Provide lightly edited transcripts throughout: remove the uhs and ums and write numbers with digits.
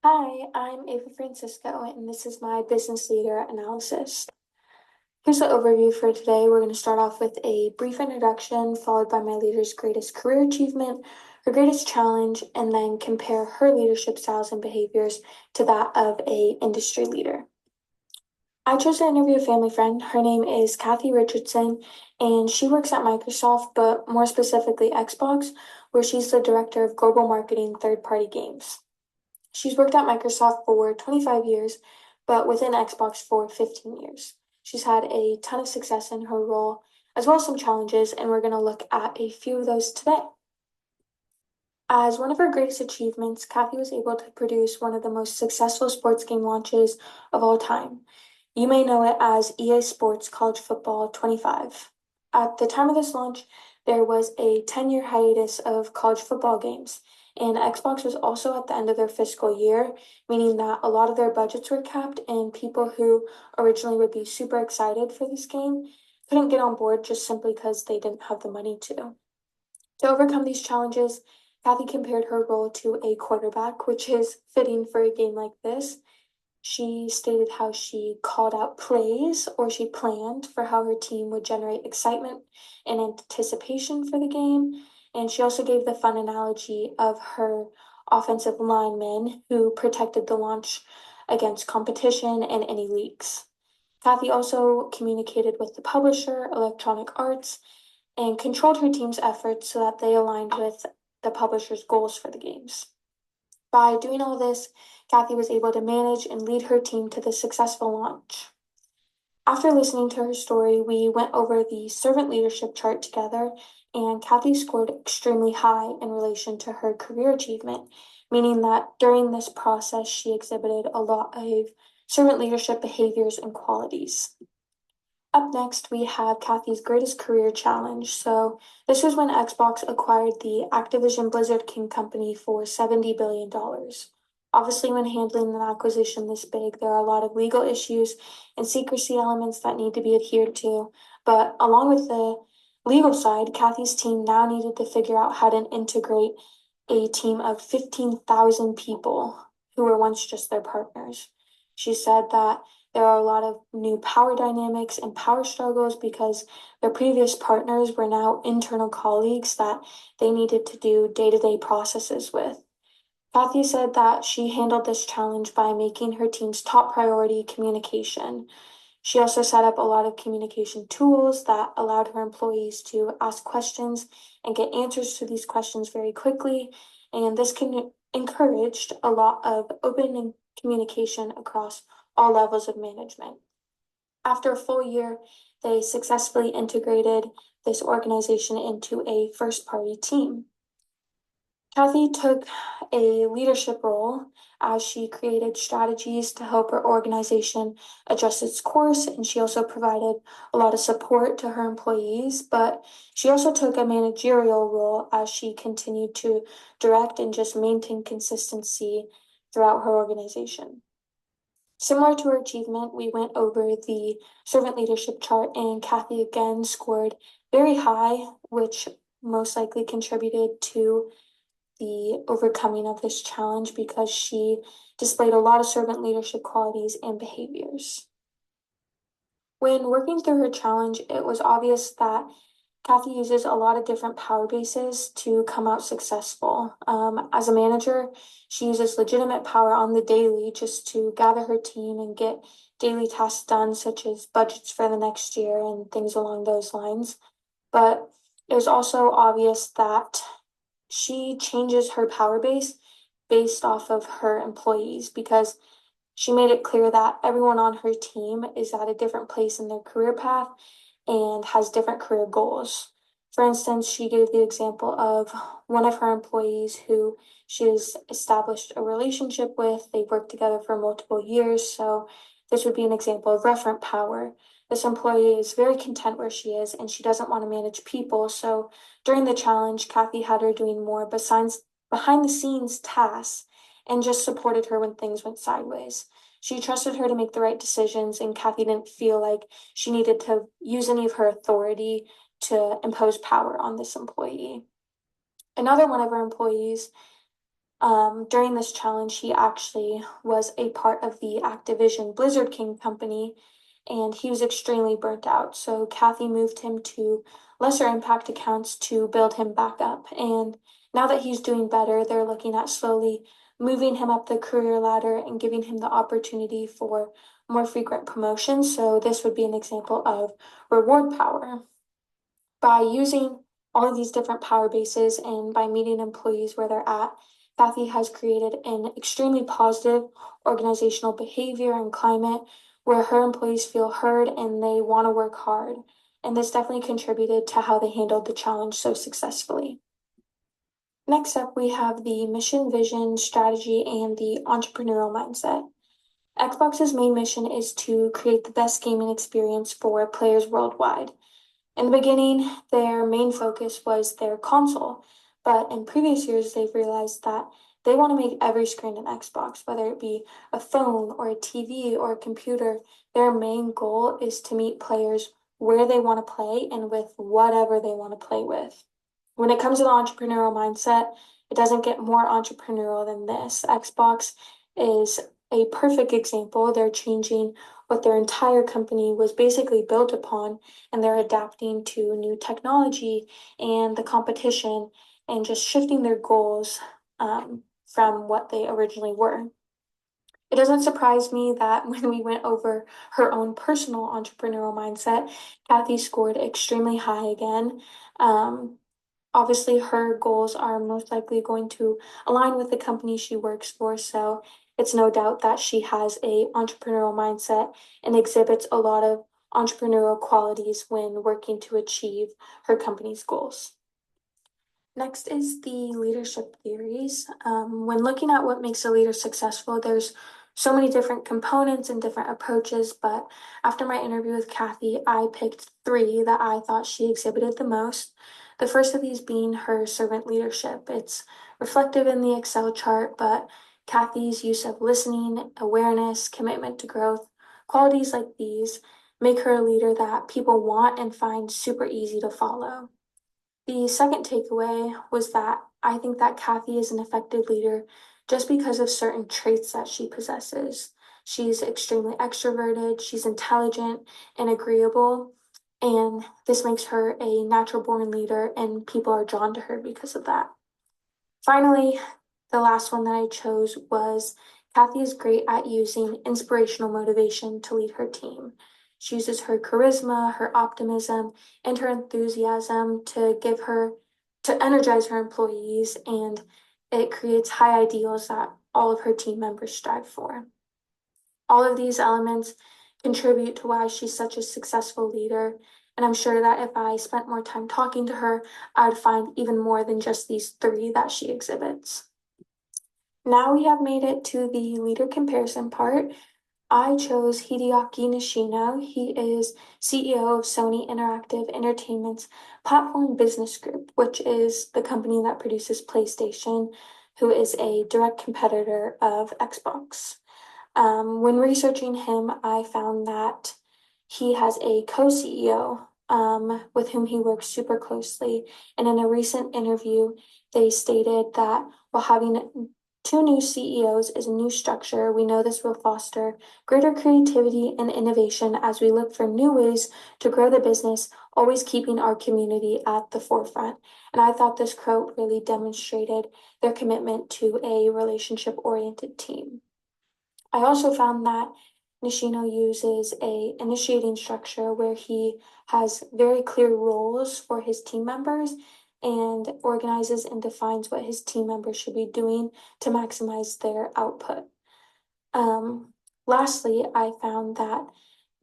Hi, I'm Ava Francisco, and this is my business leader analysis. Here's the overview for today. We're going to start off with a brief introduction, followed by my leader's greatest career achievement, her greatest challenge, and then compare her leadership styles and behaviors to that of a industry leader. I chose to interview a family friend. Her name is Kathy Richardson, and she works at Microsoft, but more specifically Xbox, where she's the director of global marketing third-party games. She's worked at Microsoft for 25 years, but within Xbox for 15 years. She's had a ton of success in her role, as well as some challenges, and we're going to look at a few of those today. As one of her greatest achievements, Kathy was able to produce one of the most successful sports game launches of all time. You may know it as EA Sports College Football 25. At the time of this launch, there was a 10-year hiatus of college football games, and Xbox was also at the end of their fiscal year, meaning that a lot of their budgets were capped, and people who originally would be super excited for this game couldn't get on board just simply because they didn't have the money to. To overcome these challenges, Kathy compared her role to a quarterback, which is fitting for a game like this. She stated how she called out plays or she planned for how her team would generate excitement and anticipation for the game. And she also gave the fun analogy of her offensive linemen who protected the launch against competition and any leaks. Kathy also communicated with the publisher, Electronic Arts, and controlled her team's efforts so that they aligned with the publisher's goals for the games. By doing all this, Kathy was able to manage and lead her team to the successful launch. After listening to her story, we went over the servant leadership chart together, and Kathy scored extremely high in relation to her career achievement, meaning that during this process, she exhibited a lot of servant leadership behaviors and qualities. Up next, we have Kathy's greatest career challenge. So, this was when Xbox acquired the Activision Blizzard King company for $70 billion. Obviously, when handling an acquisition this big, there are a lot of legal issues and secrecy elements that need to be adhered to. But along with the legal side, Kathy's team now needed to figure out how to integrate a team of 15,000 people who were once just their partners. She said that there are a lot of new power dynamics and power struggles because their previous partners were now internal colleagues that they needed to do day to day processes with. Kathy said that she handled this challenge by making her team's top priority communication. She also set up a lot of communication tools that allowed her employees to ask questions and get answers to these questions very quickly, and this encouraged a lot of open communication across all levels of management. After a full year, they successfully integrated this organization into a first party team. Kathy took a leadership role as she created strategies to help her organization adjust its course, and she also provided a lot of support to her employees. But she also took a managerial role as she continued to direct and just maintain consistency throughout her organization. Similar to her achievement, we went over the servant leadership chart, and Kathy again scored very high, which most likely contributed to the overcoming of this challenge because she displayed a lot of servant leadership qualities and behaviors. When working through her challenge, it was obvious that Kathy uses a lot of different power bases to come out successful. As a manager, she uses legitimate power on the daily just to gather her team and get daily tasks done, such as budgets for the next year and things along those lines. But it was also obvious that she changes her power base based off of her employees because she made it clear that everyone on her team is at a different place in their career path and has different career goals. For instance, she gave the example of one of her employees who she has established a relationship with. They've worked together for multiple years, so this would be an example of referent power. This employee is very content where she is and she doesn't want to manage people. So during the challenge, Kathy had her doing more besides behind the scenes tasks and just supported her when things went sideways. She trusted her to make the right decisions, and Kathy didn't feel like she needed to use any of her authority to impose power on this employee. Another one of her employees During this challenge, he actually was a part of the Activision Blizzard King company, and he was extremely burnt out. So Kathy moved him to lesser impact accounts to build him back up. And now that he's doing better, they're looking at slowly moving him up the career ladder and giving him the opportunity for more frequent promotions. So this would be an example of reward power. By using all of these different power bases and by meeting employees where they're at, Kathy has created an extremely positive organizational behavior and climate where her employees feel heard and they want to work hard. And this definitely contributed to how they handled the challenge so successfully. Next up, we have the mission, vision, strategy, and the entrepreneurial mindset. Xbox's main mission is to create the best gaming experience for players worldwide. In the beginning, their main focus was their console, but in previous years, they've realized that they want to make every screen an Xbox, whether it be a phone or a TV or a computer. Their main goal is to meet players where they want to play and with whatever they want to play with. When it comes to the entrepreneurial mindset, it doesn't get more entrepreneurial than this. Xbox is a perfect example. They're changing what their entire company was basically built upon, and they're adapting to new technology and the competition and just shifting their goals from what they originally were. It doesn't surprise me that when we went over her own personal entrepreneurial mindset, Kathy scored extremely high again. Obviously, her goals are most likely going to align with the company she works for, so it's no doubt that she has a entrepreneurial mindset and exhibits a lot of entrepreneurial qualities when working to achieve her company's goals. Next is the leadership theories. When looking at what makes a leader successful, there's so many different components and different approaches, but after my interview with Kathy, I picked three that I thought she exhibited the most. The first of these being her servant leadership. It's reflective in the Excel chart, but Kathy's use of listening, awareness, commitment to growth, qualities like these make her a leader that people want and find super easy to follow. The second takeaway was that I think that Kathy is an effective leader just because of certain traits that she possesses. She's extremely extroverted, she's intelligent and agreeable, and this makes her a natural born leader, and people are drawn to her because of that. Finally, the last one that I chose was Kathy is great at using inspirational motivation to lead her team. She uses her charisma, her optimism, and her enthusiasm to energize her employees, and it creates high ideals that all of her team members strive for. All of these elements contribute to why she's such a successful leader, and I'm sure that if I spent more time talking to her, I'd find even more than just these three that she exhibits. Now we have made it to the leader comparison part. I chose Hideaki Nishino. He is CEO of Sony Interactive Entertainment's Platform Business Group, which is the company that produces PlayStation, who is a direct competitor of Xbox. When researching him, I found that he has a co-CEO with whom he works super closely. And in a recent interview, they stated that while having two new CEOs is a new structure, we know this will foster greater creativity and innovation as we look for new ways to grow the business, always keeping our community at the forefront. And I thought this quote really demonstrated their commitment to a relationship-oriented team. I also found that Nishino uses a initiating structure where he has very clear roles for his team members and organizes and defines what his team members should be doing to maximize their output. Lastly, I found that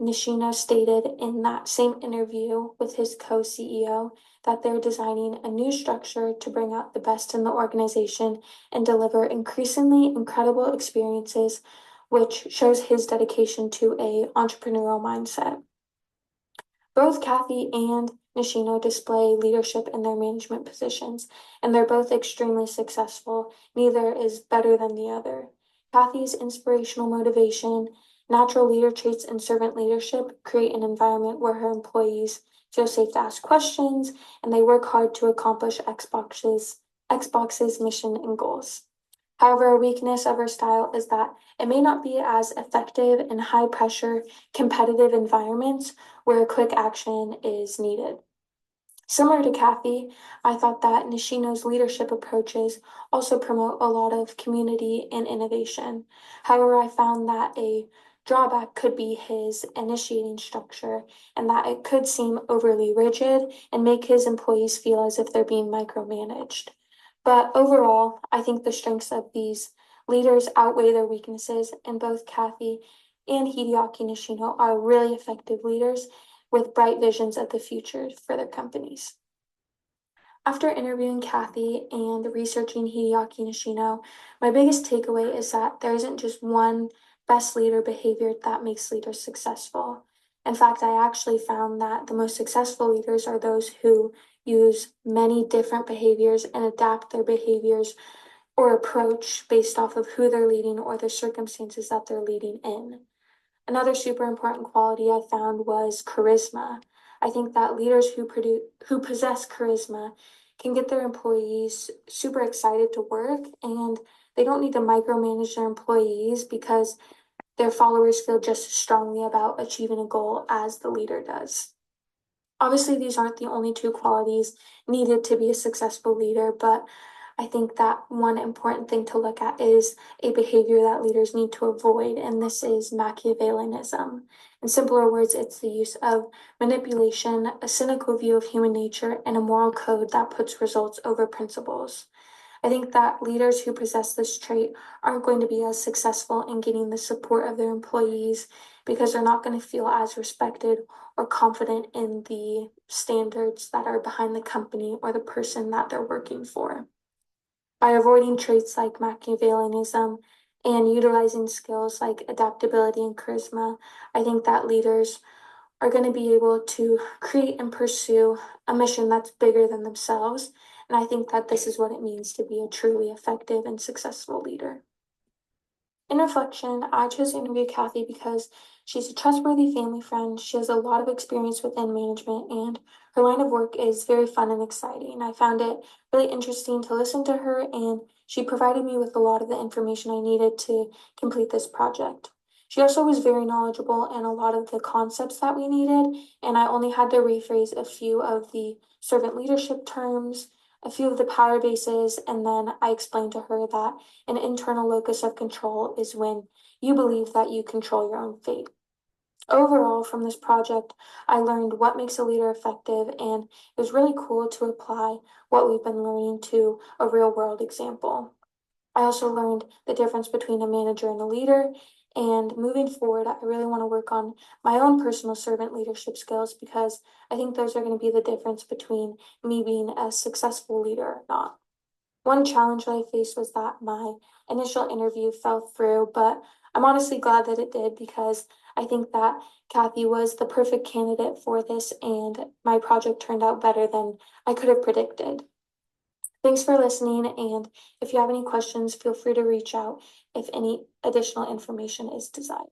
Nishino stated in that same interview with his co-CEO that they're designing a new structure to bring out the best in the organization and deliver increasingly incredible experiences, which shows his dedication to a entrepreneurial mindset. Both Kathy and Nishino display leadership in their management positions, and they're both extremely successful. Neither is better than the other. Kathy's inspirational motivation, natural leader traits, and servant leadership create an environment where her employees feel safe to ask questions, and they work hard to accomplish Xbox's mission and goals. However, a weakness of her style is that it may not be as effective in high pressure, competitive environments where quick action is needed. Similar to Kathy, I thought that Nishino's leadership approaches also promote a lot of community and innovation. However, I found that a drawback could be his initiating structure and that it could seem overly rigid and make his employees feel as if they're being micromanaged. But overall, I think the strengths of these leaders outweigh their weaknesses, and both Kathy and Hideaki Nishino are really effective leaders with bright visions of the future for their companies. After interviewing Kathy and researching Hideaki Nishino, my biggest takeaway is that there isn't just one best leader behavior that makes leaders successful. In fact, I actually found that the most successful leaders are those who use many different behaviors and adapt their behaviors or approach based off of who they're leading or the circumstances that they're leading in. Another super important quality I found was charisma. I think that leaders who possess charisma can get their employees super excited to work, and they don't need to micromanage their employees because their followers feel just as strongly about achieving a goal as the leader does. Obviously, these aren't the only two qualities needed to be a successful leader, but I think that one important thing to look at is a behavior that leaders need to avoid, and this is Machiavellianism. In simpler words, it's the use of manipulation, a cynical view of human nature, and a moral code that puts results over principles. I think that leaders who possess this trait aren't going to be as successful in getting the support of their employees because they're not going to feel as respected or confident in the standards that are behind the company or the person that they're working for. By avoiding traits like Machiavellianism and utilizing skills like adaptability and charisma, I think that leaders are going to be able to create and pursue a mission that's bigger than themselves. And I think that this is what it means to be a truly effective and successful leader. In reflection, I chose to interview Kathy because she's a trustworthy family friend. She has a lot of experience within management, and her line of work is very fun and exciting. I found it really interesting to listen to her, and she provided me with a lot of the information I needed to complete this project. She also was very knowledgeable in a lot of the concepts that we needed, and I only had to rephrase a few of the servant leadership terms, a few of the power bases, and then I explained to her that an internal locus of control is when you believe that you control your own fate. Overall, from this project, I learned what makes a leader effective, and it was really cool to apply what we've been learning to a real world example. I also learned the difference between a manager and a leader. And moving forward, I really want to work on my own personal servant leadership skills because I think those are going to be the difference between me being a successful leader or not. One challenge that I faced was that my initial interview fell through, but I'm honestly glad that it did because I think that Kathy was the perfect candidate for this, and my project turned out better than I could have predicted. Thanks for listening, and if you have any questions, feel free to reach out if any additional information is desired.